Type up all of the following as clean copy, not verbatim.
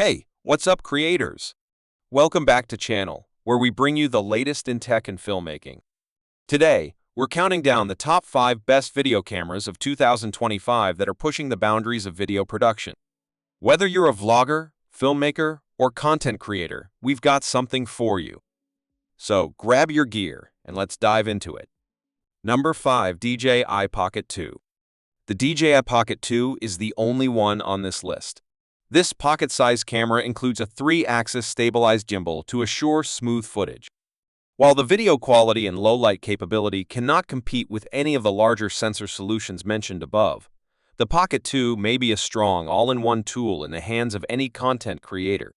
Hey, what's up, creators? Welcome back to channel, where we bring you the latest in tech and filmmaking. Today, we're counting down the top 5 best video cameras of 2025 that are pushing the boundaries of video production. Whether you're a vlogger, filmmaker, or content creator, we've got something for you. So grab your gear and let's dive into it. Number 5. DJI Pocket 2. The DJI Pocket 2 is the only one on this list. This pocket-sized camera includes a 3-axis stabilized gimbal to assure smooth footage. While the video quality and low-light capability cannot compete with any of the larger sensor solutions mentioned above, the Pocket 2 may be a strong all-in-one tool in the hands of any content creator.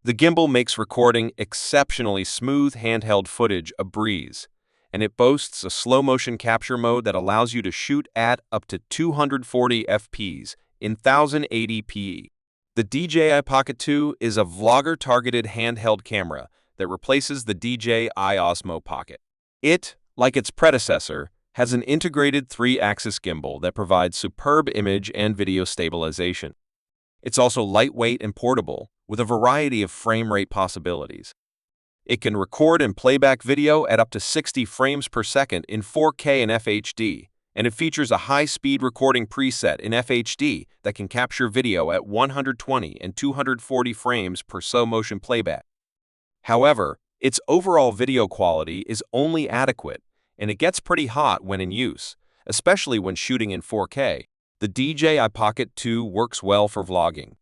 The gimbal makes recording exceptionally smooth handheld footage a breeze, and it boasts a slow-motion capture mode that allows you to shoot at up to 240 fps in 1080p. The DJI Pocket 2 is a vlogger-targeted handheld camera that replaces the DJI Osmo Pocket. It, like its predecessor, has an integrated 3-axis gimbal that provides superb image and video stabilization. It's also lightweight and portable, with a variety of frame rate possibilities. It can record and playback video at up to 60 frames per second in 4K and FHD, and it features a high-speed recording preset in FHD that can capture video at 120 and 240 frames per slow motion playback. However, its overall video quality is only adequate, and it gets pretty hot when in use, especially when shooting in 4K. The DJI Pocket 2 works well for vlogging.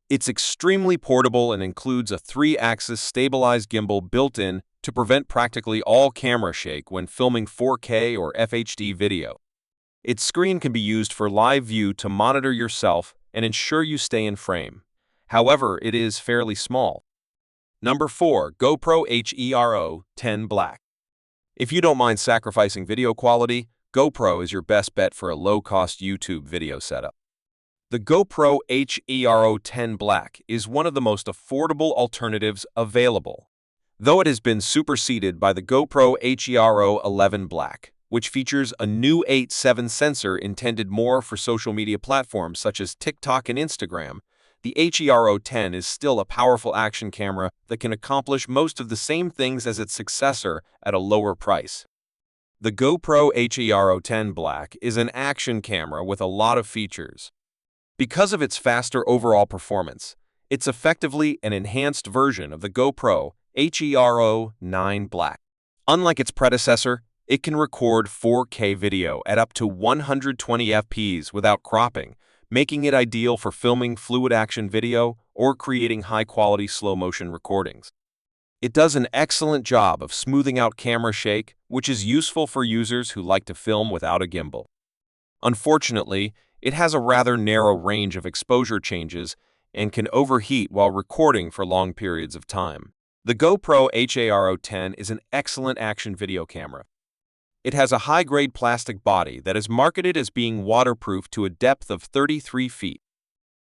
It's extremely portable and includes a 3-axis stabilized gimbal built in to prevent practically all camera shake when filming 4K or FHD video. Its screen can be used for live view to monitor yourself and ensure you stay in frame. However, it is fairly small. Number 4. GoPro HERO10 Black. If you don't mind sacrificing video quality, GoPro is your best bet for a low-cost YouTube video setup. The GoPro HERO10 Black is one of the most affordable alternatives available, though it has been superseded by the GoPro HERO11 Black, which features a new 8.7 sensor intended more for social media platforms such as TikTok and Instagram. The HERO10 is still a powerful action camera that can accomplish most of the same things as its successor at a lower price. The GoPro HERO10 Black is an action camera with a lot of features. Because of its faster overall performance, it's effectively an enhanced version of the GoPro HERO9 Black. Unlike its predecessor, it can record 4K video at up to 120 fps without cropping, making it ideal for filming fluid action video or creating high-quality slow-motion recordings. It does an excellent job of smoothing out camera shake, which is useful for users who like to film without a gimbal. Unfortunately, it has a rather narrow range of exposure changes and can overheat while recording for long periods of time. The GoPro HERO10 is an excellent action video camera. It has a high-grade plastic body that is marketed as being waterproof to a depth of 33 feet.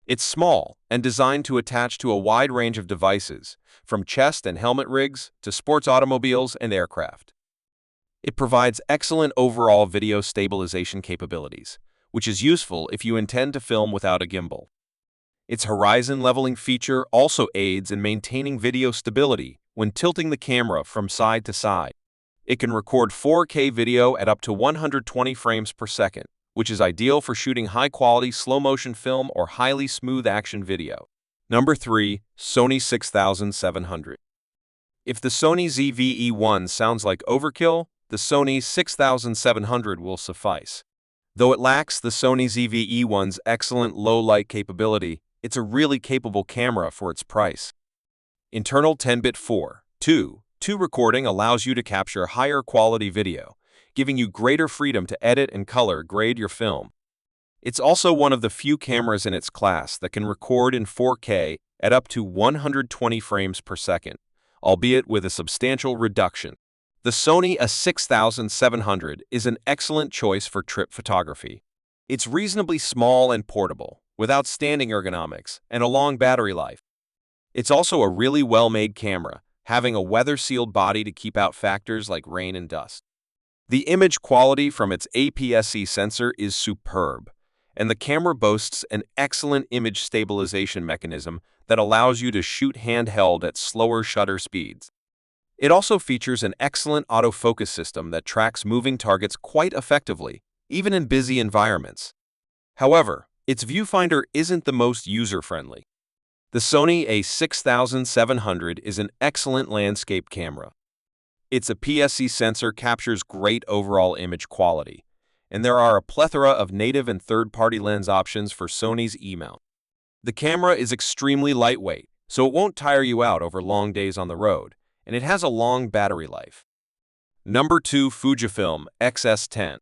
It's small and designed to attach to a wide range of devices, from chest and helmet rigs to sports automobiles and aircraft. It provides excellent overall video stabilization capabilities, which is useful if you intend to film without a gimbal. Its horizon leveling feature also aids in maintaining video stability when tilting the camera from side to side. It can record 4K video at up to 120 frames per second, which is ideal for shooting high-quality slow-motion film or highly smooth action video. Number 3. Sony 6700. If the Sony ZV-E1 sounds like overkill, the Sony 6700 will suffice. Though it lacks the Sony ZV-E1's excellent low-light capability, it's a really capable camera for its price. Internal 10-bit 4:2 recording allows you to capture higher quality video, giving you greater freedom to edit and color grade your film. It's also one of the few cameras in its class that can record in 4K at up to 120 frames per second, albeit with a substantial reduction. The Sony A6700 is an excellent choice for trip photography. It's reasonably small and portable, with outstanding ergonomics and a long battery life. It's also a really well-made camera, having a weather-sealed body to keep out factors like rain and dust. The image quality from its APS-C sensor is superb, and the camera boasts an excellent image stabilization mechanism that allows you to shoot handheld at slower shutter speeds. It also features an excellent autofocus system that tracks moving targets quite effectively, even in busy environments. However, its viewfinder isn't the most user-friendly. The Sony A6700 is an excellent landscape camera. Its APS-C sensor captures great overall image quality, and there are a plethora of native and third-party lens options for Sony's E-mount. The camera is extremely lightweight, so it won't tire you out over long days on the road, and it has a long battery life. Number 2. Fujifilm X-S10.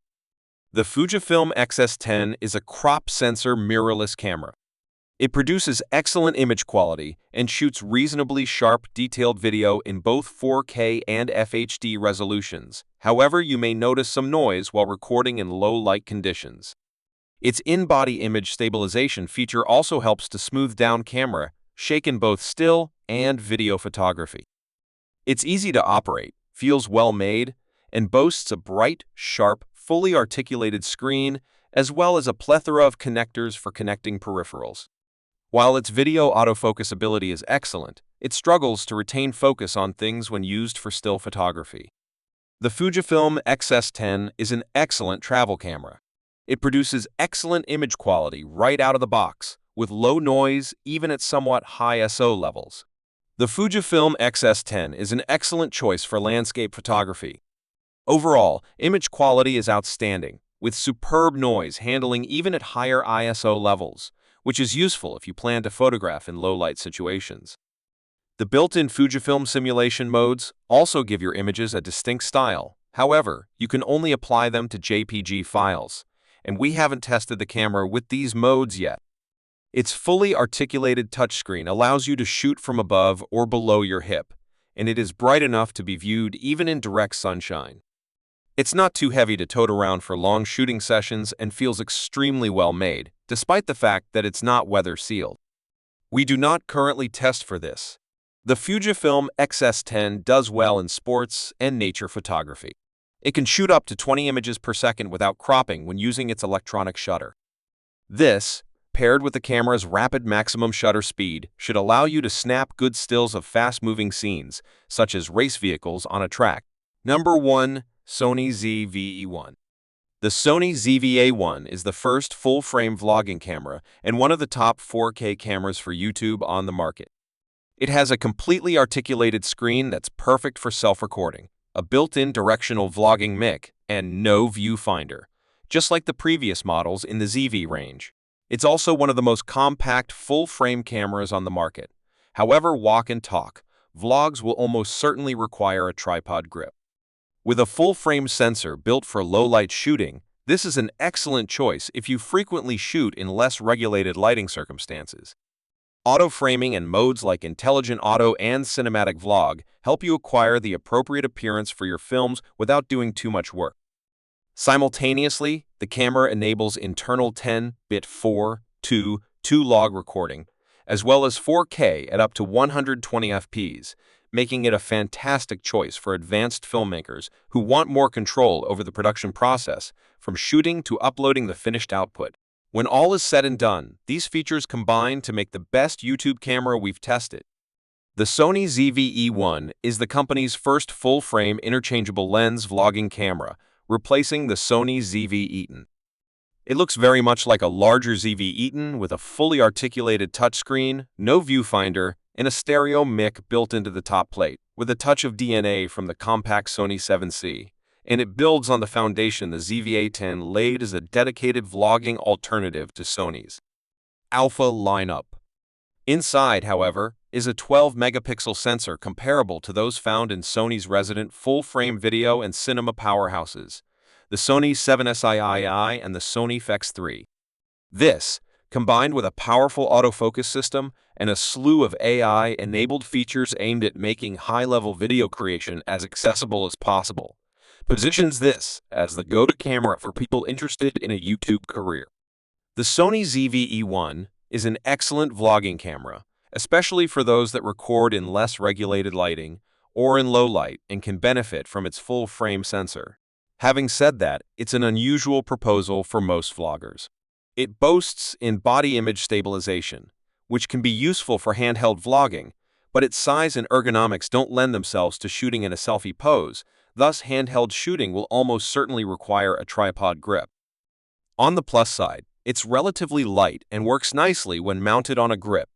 The Fujifilm X-S10 is a crop sensor mirrorless camera. It produces excellent image quality and shoots reasonably sharp, detailed video in both 4K and FHD resolutions. However, you may notice some noise while recording in low light conditions. Its in-body image stabilization feature also helps to smooth down camera shake in both still and video photography. It's easy to operate, feels well made, and boasts a bright, sharp, fully articulated screen, as well as a plethora of connectors for connecting peripherals. While its video autofocus ability is excellent, it struggles to retain focus on things when used for still photography. The Fujifilm X-S10 is an excellent travel camera. It produces excellent image quality right out of the box, with low noise even at somewhat high ISO levels. The Fujifilm X-S10 is an excellent choice for landscape photography. Overall, image quality is outstanding, with superb noise handling even at higher ISO levels, which is useful if you plan to photograph in low-light situations. The built-in Fujifilm simulation modes also give your images a distinct style. However, you can only apply them to JPG files, and we haven't tested the camera with these modes yet. Its fully articulated touchscreen allows you to shoot from above or below your hip, and it is bright enough to be viewed even in direct sunshine. It's not too heavy to tote around for long shooting sessions and feels extremely well made, despite the fact that it's not weather-sealed. We do not currently test for this. The Fujifilm X-S10 does well in sports and nature photography. It can shoot up to 20 images per second without cropping when using its electronic shutter. This, paired with the camera's rapid maximum shutter speed, should allow you to snap good stills of fast-moving scenes, such as race vehicles on a track. Number 1. Sony ZV-E1. The Sony ZV-E1 is the first full-frame vlogging camera and one of the top 4K cameras for YouTube on the market. It has a completely articulated screen that's perfect for self-recording, a built-in directional vlogging mic, and no viewfinder, just like the previous models in the ZV range. It's also one of the most compact full-frame cameras on the market. However, walk and talk, vlogs will almost certainly require a tripod grip. With a full-frame sensor built for low-light shooting, this is an excellent choice if you frequently shoot in less regulated lighting circumstances. Auto-framing and modes like Intelligent Auto and Cinematic Vlog help you acquire the appropriate appearance for your films without doing too much work. Simultaneously, the camera enables internal 10-bit 4:2 log recording, as well as 4K at up to 120 fps, making it a fantastic choice for advanced filmmakers who want more control over the production process, from shooting to uploading the finished output. When all is said and done, these features combine to make the best YouTube camera we've tested. The Sony ZV-E1 is the company's first full-frame interchangeable lens vlogging camera, replacing the Sony ZV-E1. It looks very much like a larger ZV-E1 with a fully articulated touchscreen, no viewfinder, and a stereo mic built into the top plate, with a touch of DNA from the compact Sony 7C, and it builds on the foundation the ZV-A10 laid as a dedicated vlogging alternative to Sony's Alpha lineup. Inside, however, is a 12-megapixel sensor comparable to those found in Sony's resident full-frame video and cinema powerhouses, the Sony 7SIII and the Sony FX3. This, combined with a powerful autofocus system and a slew of AI-enabled features aimed at making high-level video creation as accessible as possible, positions this as the go-to camera for people interested in a YouTube career. The Sony ZV-E1 is an excellent vlogging camera, especially for those that record in less regulated lighting or in low light and can benefit from its full-frame sensor. Having said that, it's an unusual proposal for most vloggers. It boasts in-body image stabilization, which can be useful for handheld vlogging, but its size and ergonomics don't lend themselves to shooting in a selfie pose, thus handheld shooting will almost certainly require a tripod grip. On the plus side, it's relatively light and works nicely when mounted on a grip,